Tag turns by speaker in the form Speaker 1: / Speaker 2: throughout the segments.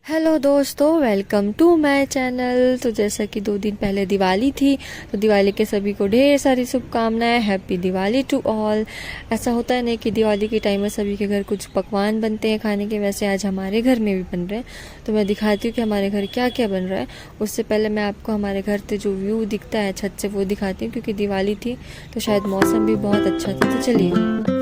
Speaker 1: Hello दोस्तों, welcome to my channel. तो जैसा कि 2 दिन पहले दिवाली थी, तो दिवाली के सभी को ढेर सारी शुभकामनाएं। Happy Diwali to all. ऐसा होता है ना कि दिवाली के टाइम में सभी के घर कुछ पकवान बनते हैं खाने के, वैसे आज हमारे घर में भी बन रहे हैं। तो मैं दिखाती हूँ कि हमारे घर क्या क्या बन रहा है। उससे पहले मैं आपको हमारे घर से जो व्यू दिखता है छत से वो दिखाती हूँ, क्योंकि दिवाली थी तो शायद मौसम भी बहुत अच्छा था। तो चलिए।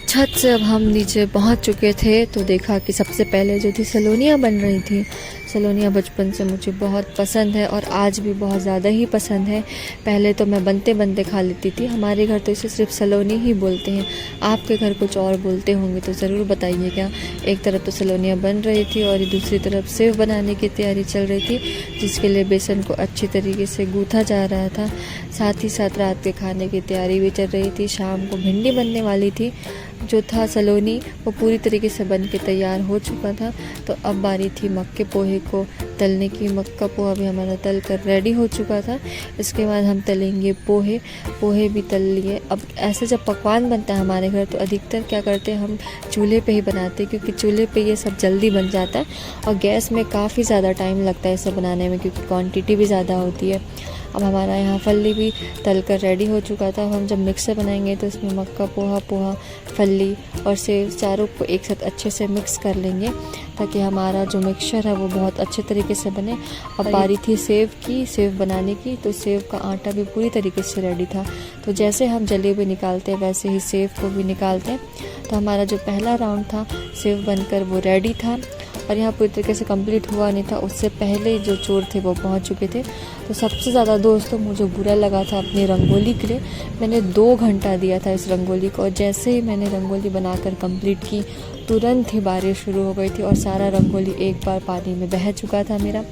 Speaker 1: छत से अब हम नीचे पहुंच चुके थे, तो देखा कि सबसे पहले जो थी सलोनियाँ बन रही थी। सलोनियाँ बचपन से मुझे बहुत पसंद है और आज भी बहुत ज़्यादा ही पसंद है। पहले तो मैं बनते बनते खा लेती थी। हमारे घर तो इसे सिर्फ सलोनी ही बोलते हैं। आपके घर कुछ और बोलते होंगे तो ज़रूर बताइएगा। एक तरफ तो सलोनियाँ बन रही थी और दूसरी तरफ सेव बनाने की तैयारी चल रही थी, जिसके लिए बेसन को अच्छी तरीके से गूँथा जा रहा था। साथ ही साथ रात के खाने की तैयारी भी चल रही थी। शाम को भिंडी बनने वाली थी। जो था सलोनी वो पूरी तरीके से बन के तैयार हो चुका था। तो अब बारी थी मक्के पोहे को तलने की। मक्का पोहा भी हमारा तल कर रेडी हो चुका था। इसके बाद हम तलेंगे पोहे। पोहे भी तल लिए। अब ऐसे जब पकवान बनता है हमारे घर तो अधिकतर क्या करते हैं, हम चूल्हे पे ही बनाते हैं, क्योंकि चूल्हे पे ये सब जल्दी बन जाता है और गैस में काफ़ी ज़्यादा टाइम लगता है इसे बनाने में, क्योंकि क्वांटिटी भी ज़्यादा होती है। अब हमारा यहाँ फल्ली भी तल कर रेडी हो चुका था। हम जब मिक्सर बनाएंगे तो इसमें मक्का पोहा फल्ली और सेव चारों को एक साथ अच्छे से मिक्स कर लेंगे, ताकि हमारा जो मिक्सचर है वो बहुत अच्छे तरीके से बने। अब बारी थी सेव बनाने की। तो सेव का आटा भी पूरी तरीके से रेडी था। तो जैसे हम जलेबी निकालते हैं वैसे ही सेव को भी निकालते हैं। तो हमारा जो पहला राउंड था सेव बनकर वो रेडी था और यहाँ पूरी तरीके से कंप्लीट हुआ नहीं था। उससे पहले जो चोर थे वो पहुँच चुके थे। तो सबसे ज़्यादा दोस्तों मुझे बुरा लगा था अपनी रंगोली के लिए। मैंने 2 घंटा दिया था इस रंगोली को, और जैसे ही मैंने रंगोली बनाकर कंप्लीट की तुरंत ही बारिश शुरू हो गई थी और सारा रंगोली एक बार पानी में बह चुका था मेरा।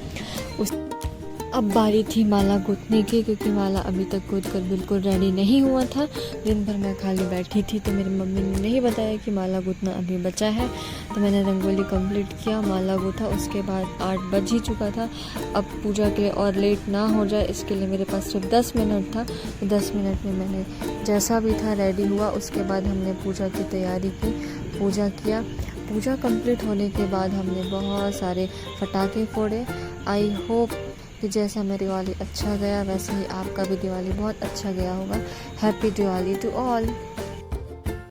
Speaker 1: अब बारी थी माला गूंथने की, क्योंकि माला अभी तक गूंथ कर बिल्कुल रेडी नहीं हुआ था। दिन भर मैं खाली बैठी थी तो मेरी मम्मी ने नहीं बताया कि माला गूंथना अभी बचा है। तो मैंने रंगोली कंप्लीट किया, माला गूंथा। उसके बाद 8 बज ही चुका था। अब पूजा के लिए और लेट ना हो जाए इसके लिए मेरे पास सिर्फ 10 मिनट था। तो 10 मिनट में मैंने जैसा भी था रेडी हुआ। उसके बाद हमने पूजा की तैयारी की, पूजा किया। पूजा कंप्लीट होने के बाद हमने बहुत सारे पटाखे फोड़े। आई होप कि जैसा मेरी दिवाली अच्छा गया वैसे ही आपका भी दिवाली बहुत अच्छा गया होगा। Happy Diwali to all.